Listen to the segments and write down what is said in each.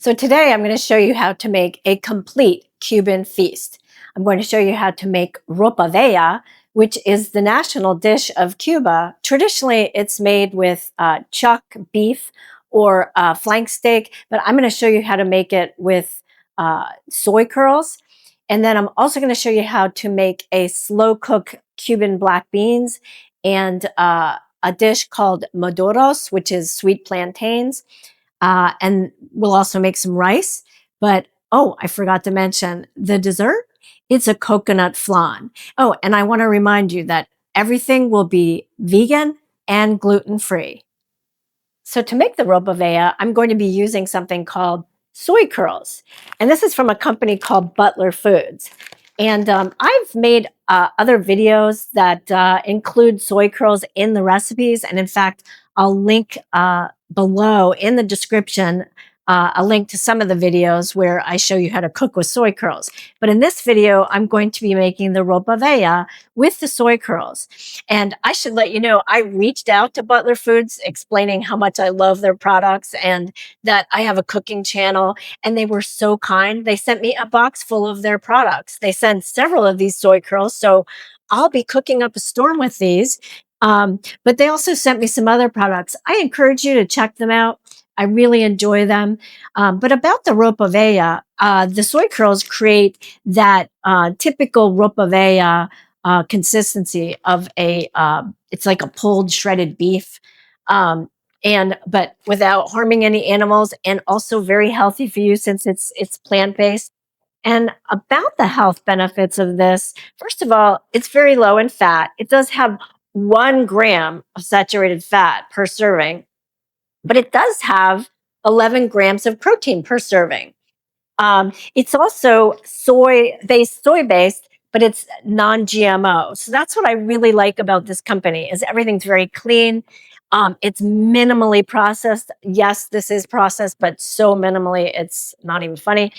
So today I'm going to show you how to make a complete Cuban feast. I'm going to show you how to make ropa vieja, which is the national dish of Cuba. Traditionally, it's made with chuck beef or flank steak, but I'm going to show you how to make it with soy curls. And then I'm also going to show you how to make a slow cook Cuban black beans and a dish called maduros, which is sweet plantains. And we'll also make some rice. But oh, I forgot to mention the dessert. It's a coconut flan. Oh, and I want to remind you that everything will be vegan and gluten-free. So to make the ropa vieja, I'm going to be using something called soy curls. And this is from a company called Butler Foods. And I've made other videos that include soy curls in the recipes. And in fact, I'll link below in the description a link to some of the videos where I show you how to cook with soy curls. But in this video, I'm going to be making the ropa vieja with the soy curls. And I should let you know, I reached out to Butler Foods explaining how much I love their products and that I have a cooking channel. And they were so kind. They sent me a box full of their products. They sent several of these soy curls. So I'll be cooking up a storm with these. But they also sent me some other products. I encourage you to check them out. I really enjoy them. But about the ropa vieja, the soy curls create that typical ropa vieja consistency of it's like a pulled shredded beef. But without harming any animals, and also very healthy for you since it's plant-based. And about the health benefits of this, first of all, it's very low in fat. It does have 1 gram of saturated fat per serving, but it does have 11 grams of protein per serving. It's also soy-based, but it's non-GMO. So that's what I really like about this company is everything's very clean. It's minimally processed. Yes, this is processed, but so minimally, it's not even funny.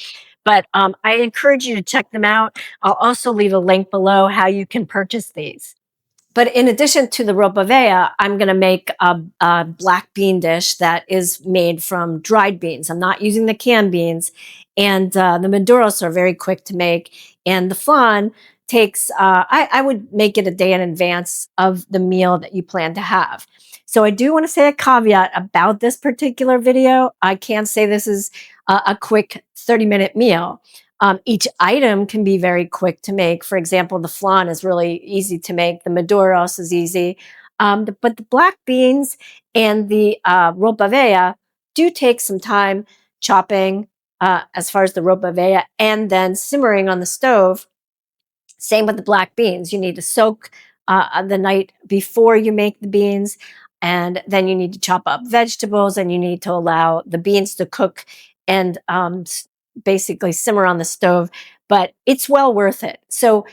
But I encourage you to check them out. I'll also leave a link below how you can purchase these. But in addition to the ropa vieja, I'm going to make a black bean dish that is made from dried beans. I'm not using the canned beans. And the maduros are very quick to make. And the flan takes, I would make it a day in advance of the meal that you plan to have. So I do want to say a caveat about this particular video. I can't say this is a quick 30-minute meal. Each item can be very quick to make. For example, the flan is really easy to make. The maduros is easy. But the black beans and the ropa vieja do take some time chopping as far as the ropa vieja and then simmering on the stove. Same with the black beans. You need to soak the night before you make the beans. And then you need to chop up vegetables and you need to allow the beans to cook and basically simmer on the stove, but it's well worth it. So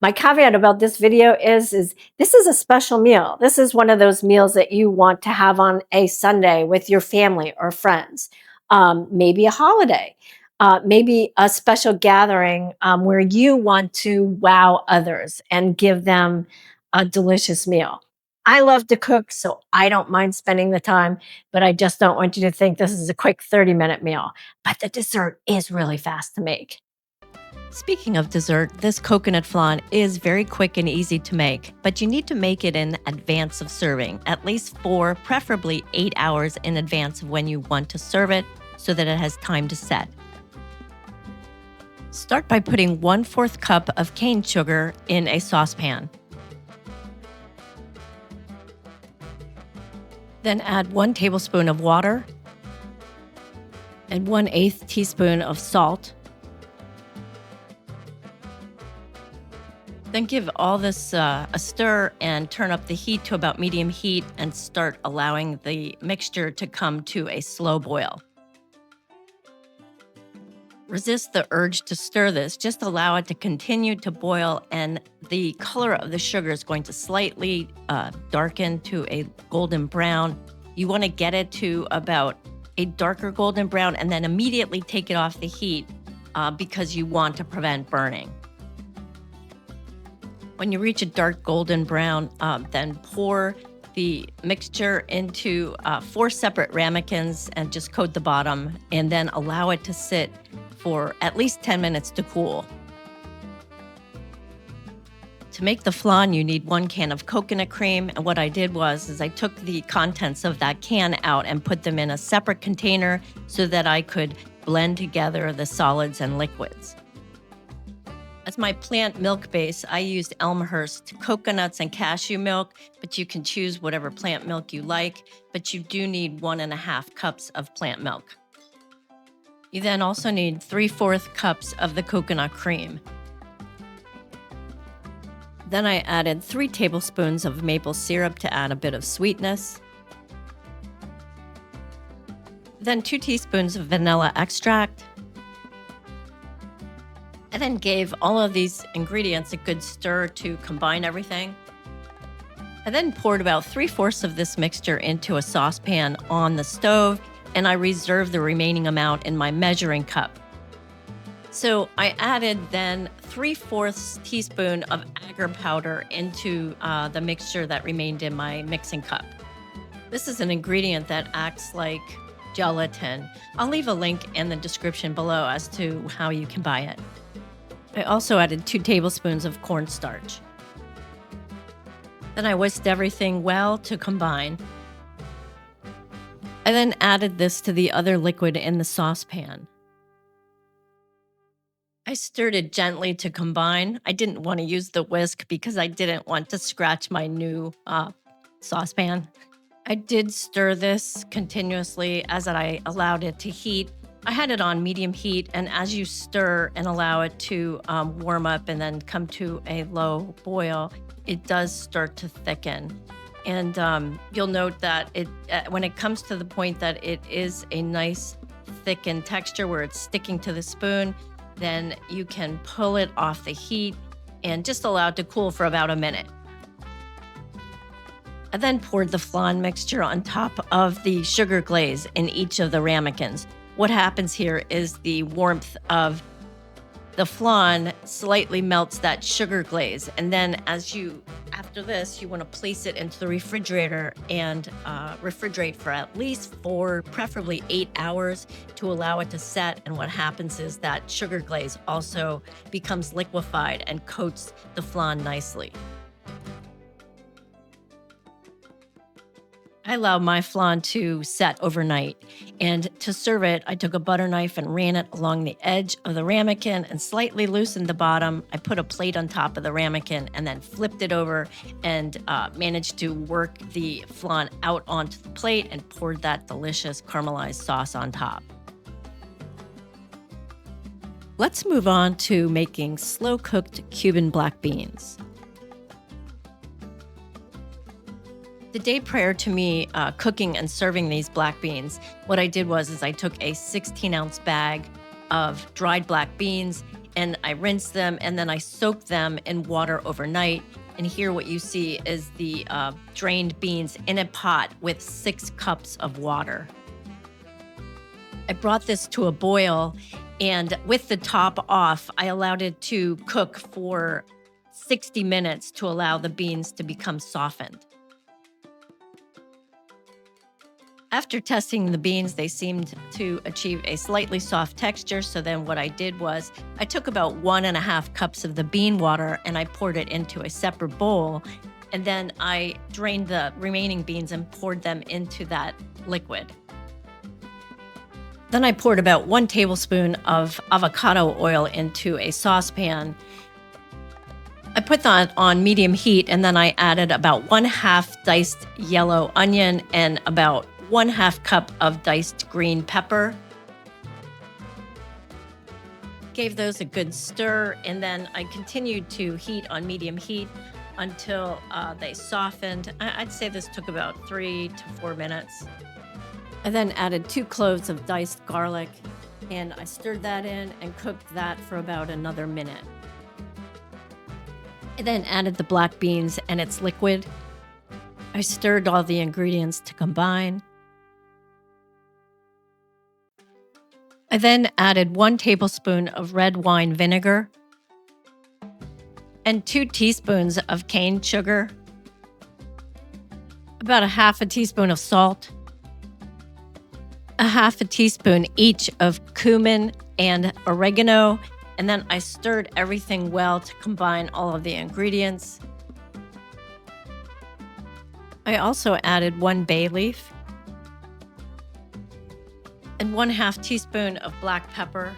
my caveat about this video is this is a special meal. This is one of those meals that you want to have on a Sunday with your family or friends, maybe a holiday, maybe a special gathering where you want to wow others and give them a delicious meal. I love to cook, so I don't mind spending the time, but I just don't want you to think this is a quick 30-minute meal. But the dessert is really fast to make. Speaking of dessert, this coconut flan is very quick and easy to make, but you need to make it in advance of serving, at least 4, preferably 8 hours in advance of when you want to serve it so that it has time to set. Start by putting 1/4 cup of cane sugar in a saucepan. Then add 1 tablespoon of water and 1/8 teaspoon of salt. Then give all this a stir and turn up the heat to about medium heat and start allowing the mixture to come to a slow boil. Resist the urge to stir this. Just allow it to continue to boil, and the color of the sugar is going to slightly darken to a golden brown. You want to get it to about a darker golden brown and then immediately take it off the heat because you want to prevent burning. When you reach a dark golden brown, then pour the mixture into 4 separate ramekins and just coat the bottom and then allow it to sit for at least 10 minutes to cool. To make the flan, you need 1 can of coconut cream. And what I did was I took the contents of that can out and put them in a separate container so that I could blend together the solids and liquids. As my plant milk base, I used Elmhurst coconuts and cashew milk, but you can choose whatever plant milk you like, but you do need 1.5 cups of plant milk. You then also need 3/4 cups of the coconut cream. Then I added 3 tablespoons of maple syrup to add a bit of sweetness. Then 2 teaspoons of vanilla extract. And then gave all of these ingredients a good stir to combine everything. I then poured about 3/4 of this mixture into a saucepan on the stove, and I reserved the remaining amount in my measuring cup. So I added then 3/4 teaspoon of agar powder into the mixture that remained in my mixing cup. This is an ingredient that acts like gelatin. I'll leave a link in the description below as to how you can buy it. I also added 2 tablespoons of cornstarch. Then I whisked everything well to combine. I then added this to the other liquid in the saucepan. I stirred it gently to combine. I didn't want to use the whisk because I didn't want to scratch my new saucepan. I did stir this continuously as I allowed it to heat. I had it on medium heat, and as you stir and allow it to warm up and then come to a low boil, it does start to thicken. And you'll note that when it comes to the point that it is a nice thickened texture where it's sticking to the spoon, then you can pull it off the heat and just allow it to cool for about a minute. I then poured the flan mixture on top of the sugar glaze in each of the ramekins. What happens here is the warmth of the flan slightly melts that sugar glaze. And then after this, you want to place it into the refrigerator and refrigerate for at least 4, preferably 8 hours to allow it to set. And what happens is that sugar glaze also becomes liquefied and coats the flan nicely. I allowed my flan to set overnight, and to serve it, I took a butter knife and ran it along the edge of the ramekin and slightly loosened the bottom. I put a plate on top of the ramekin and then flipped it over and managed to work the flan out onto the plate and poured that delicious caramelized sauce on top. Let's move on to making slow-cooked Cuban black beans. The day prior to me cooking and serving these black beans, what I did was I took a 16-ounce bag of dried black beans and I rinsed them and then I soaked them in water overnight. And here what you see is the drained beans in a pot with 6 cups of water. I brought this to a boil, and with the top off, I allowed it to cook for 60 minutes to allow the beans to become softened. After testing the beans, they seemed to achieve a slightly soft texture. So then what I did was I took about 1.5 cups of the bean water and I poured it into a separate bowl. And then I drained the remaining beans and poured them into that liquid. Then I poured about 1 tablespoon of avocado oil into a saucepan. I put that on medium heat, and then I added about 1/2 diced yellow onion and about 1/2 cup of diced green pepper. Gave those a good stir, and then I continued to heat on medium heat until they softened. I'd say this took about 3 to 4 minutes. I then added 2 cloves of diced garlic, and I stirred that in and cooked that for about another minute. I then added the black beans and its liquid. I stirred all the ingredients to combine. I then added 1 tablespoon of red wine vinegar and 2 teaspoons of cane sugar. about a half a teaspoon of salt, a half a teaspoon each of cumin and oregano, and then I stirred everything well to combine all of the ingredients. I also added 1 bay leaf and 1/2 teaspoon of black pepper.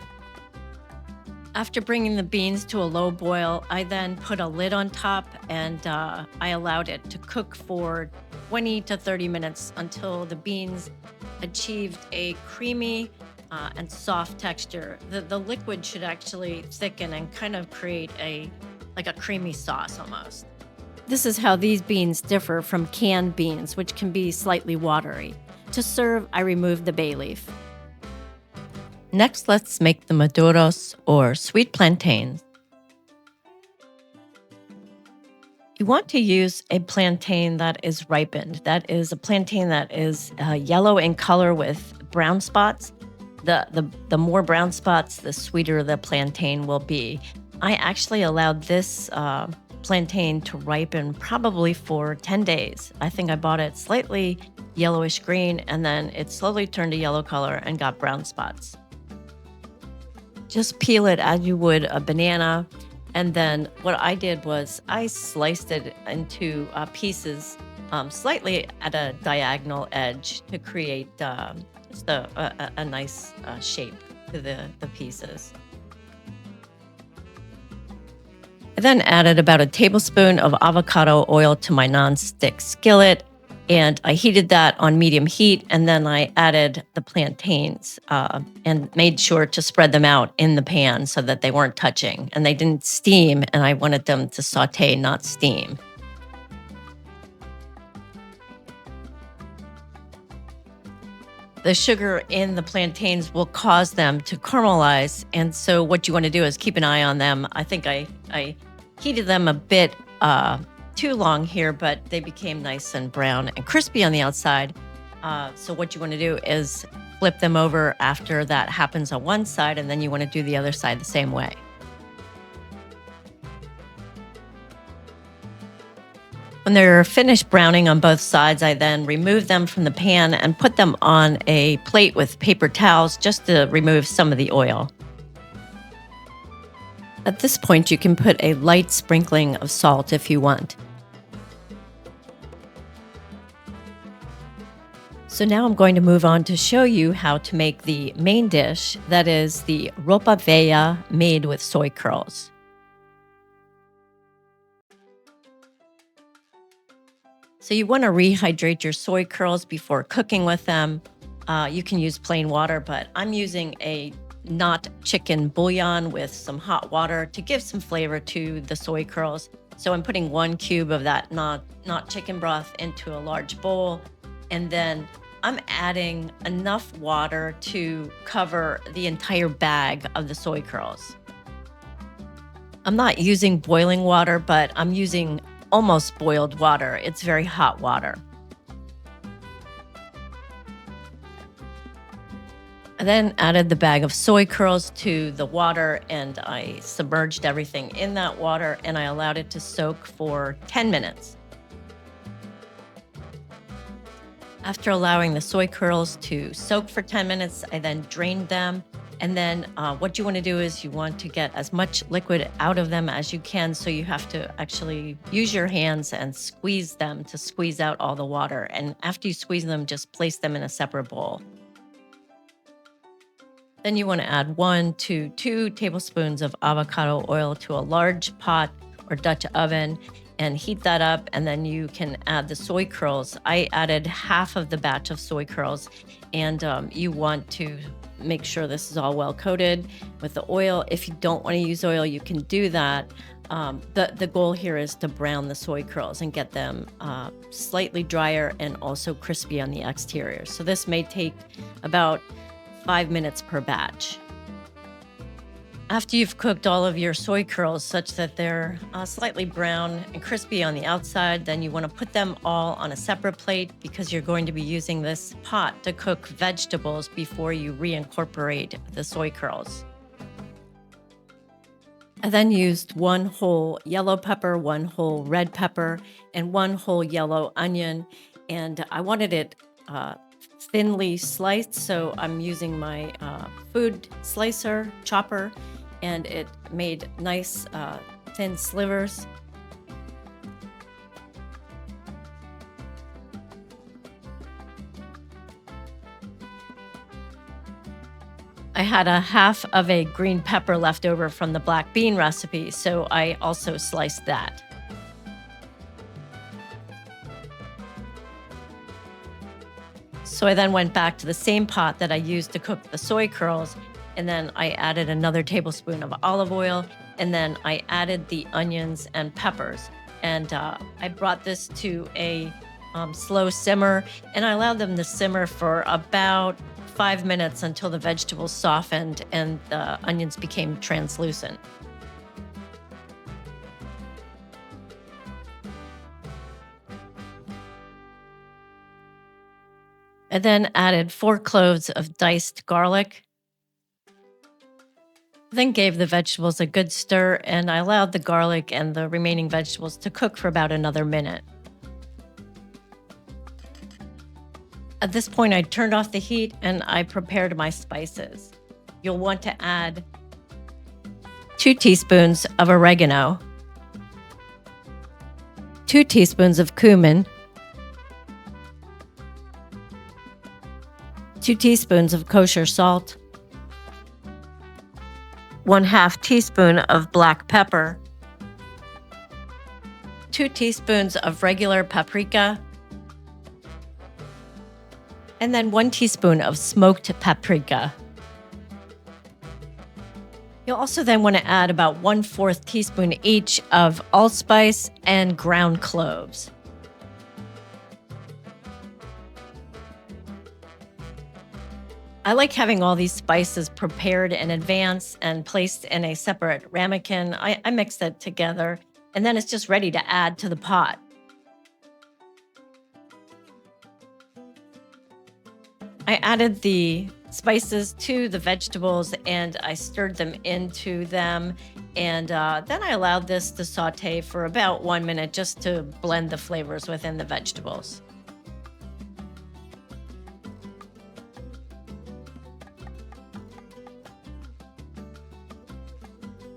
After bringing the beans to a low boil, I then put a lid on top and I allowed it to cook for 20 to 30 minutes until the beans achieved a creamy and soft texture. The liquid should actually thicken and kind of create like a creamy sauce almost. This is how these beans differ from canned beans, which can be slightly watery. To serve, I removed the bay leaf. Next, let's make the maduros, or sweet plantains. You want to use a plantain that is ripened. That is a plantain that is yellow in color with brown spots. The more brown spots, the sweeter the plantain will be. I actually allowed this plantain to ripen probably for 10 days. I think I bought it slightly yellowish green, and then it slowly turned a yellow color and got brown spots. Just peel it as you would a banana. And then what I did was I sliced it into pieces slightly at a diagonal edge to create just a nice shape to the pieces. I then added about a tablespoon of avocado oil to my nonstick skillet, and I heated that on medium heat, and then I added the plantains and made sure to spread them out in the pan so that they weren't touching and they didn't steam, and I wanted them to saute, not steam. The sugar in the plantains will cause them to caramelize, and so what you want to do is keep an eye on them. I think I heated them a bit too long here, but they became nice and brown and crispy on the outside. So what you want to do is flip them over after that happens on one side, and then you want to do the other side the same way. When they're finished browning on both sides, I then remove them from the pan and put them on a plate with paper towels just to remove some of the oil. At this point, you can put a light sprinkling of salt if you want. So now I'm going to move on to show you how to make the main dish, that is the Ropa Vieja made with soy curls. So you want to rehydrate your soy curls before cooking with them. You can use plain water, but I'm using a not chicken bouillon with some hot water to give some flavor to the soy curls. So I'm putting 1 cube of that not chicken broth into a large bowl, and then I'm adding enough water to cover the entire bag of the soy curls. I'm not using boiling water, but I'm using almost boiled water. It's very hot water. I then added the bag of soy curls to the water, and I submerged everything in that water, and I allowed it to soak for 10 minutes. After allowing the soy curls to soak for 10 minutes, I then drained them. And then what you want to do is you want to get as much liquid out of them as you can. So you have to actually use your hands and squeeze them to squeeze out all the water. And after you squeeze them, just place them in a separate bowl. Then you want to add 1 to 2 tablespoons of avocado oil to a large pot or Dutch oven and heat that up. And then you can add the soy curls. I added half of the batch of soy curls, and you want to make sure this is all well coated with the oil. If you don't want to use oil, you can do that. The goal here is to brown the soy curls and get them slightly drier and also crispy on the exterior. So this may take about 5 minutes per batch. After you've cooked all of your soy curls such that they're slightly brown and crispy on the outside, then you want to put them all on a separate plate because you're going to be using this pot to cook vegetables before you reincorporate the soy curls. I then used 1 whole yellow pepper, 1 whole red pepper, and 1 whole yellow onion. and I wanted it thinly sliced, so I'm using my food slicer chopper, and it made nice thin slivers. I had a half of a green pepper left over from the black bean recipe, so I also sliced that. So I then went back to the same pot that I used to cook the soy curls, and then I added another tablespoon of olive oil, and then I added the onions and peppers. And I brought this to a slow simmer, and I allowed them to simmer for about 5 minutes until the vegetables softened and the onions became translucent. I then added 4 cloves of diced garlic, then gave the vegetables a good stir, and I allowed the garlic and the remaining vegetables to cook for about another minute. At this point, I turned off the heat and I prepared my spices. You'll want to add 2 teaspoons of oregano, 2 teaspoons of cumin, 2 teaspoons of kosher salt, 1/2 teaspoon of black pepper, 2 teaspoons of regular paprika, and then 1 teaspoon of smoked paprika. You'll also then want to add about 1/4 teaspoon each of allspice and ground cloves. I like having all these spices prepared in advance and placed in a separate ramekin. I mix that together, and then it's just ready to add to the pot. I added the spices to the vegetables and I stirred them into them. And then I allowed this to saute for about 1 minute just to blend the flavors within the vegetables.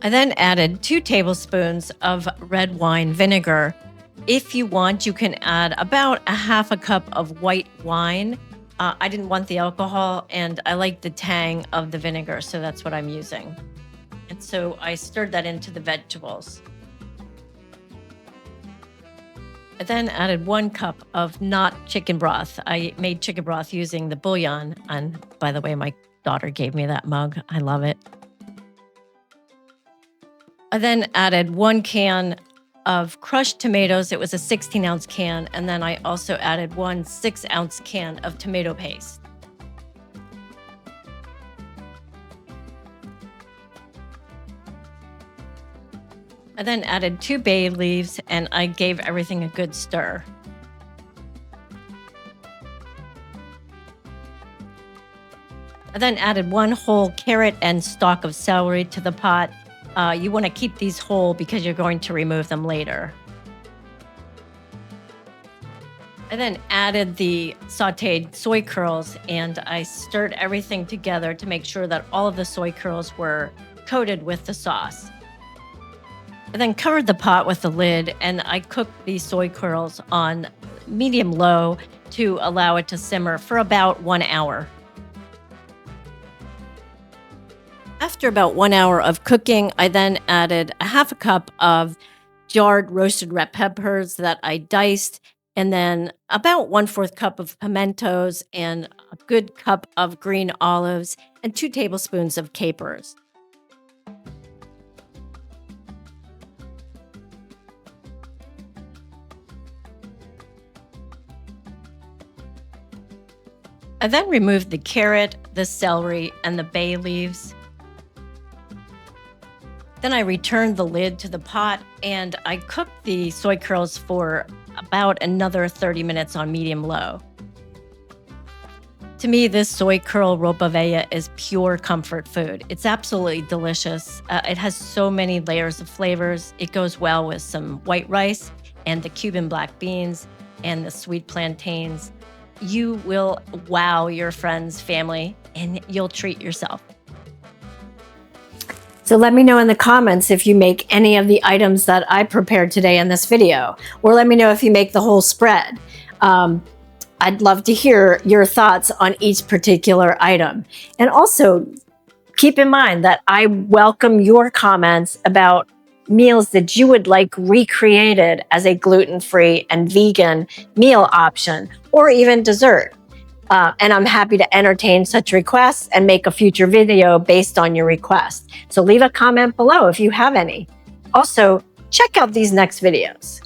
I then added 2 tablespoons of red wine vinegar. If you want, you can add about a half a cup of white wine. I didn't want the alcohol and I like the tang of the vinegar, so that's what I'm using. And so I stirred that into the vegetables. I then added 1 cup of not chicken broth. I made chicken broth using the bouillon. And by the way, my daughter gave me that mug. I love it. I then added 1 can of crushed tomatoes. It was a 16-ounce can. And then I also added 1 6-ounce can of tomato paste. I then added 2 bay leaves and I gave everything a good stir. I then added 1 whole carrot and stalk of celery to the pot. You want to keep these whole because you're going to remove them later. I then added the sauteed soy curls and I stirred everything together to make sure that all of the soy curls were coated with the sauce. I then covered the pot with the lid and I cooked the soy curls on medium-low to allow it to simmer for about 1 hour. After about 1 hour of cooking, I then added a half a cup of jarred roasted red peppers that I diced, and then about 1/4 cup of pimentos and a good cup of green olives and 2 tablespoons of capers. I then removed the carrot, the celery, and the bay leaves. Then I returned the lid to the pot and I cooked the soy curls for about another 30 minutes on medium-low. To me, this soy curl Ropa Vieja is pure comfort food. It's absolutely delicious. It has so many layers of flavors. It goes well with some white rice and the Cuban black beans. and the sweet plantains. You will wow your friends, family, and you'll treat yourself. So let me know in the comments if you make any of the items that I prepared today in this video, or let me know if you make the whole spread. I'd love to hear your thoughts on each particular item. And also keep in mind that I welcome your comments about meals that you would like recreated as a gluten-free and vegan meal option, or even dessert. And I'm happy to entertain such requests and make a future video based on your request. So leave a comment below if you have any. Also, check out these next videos.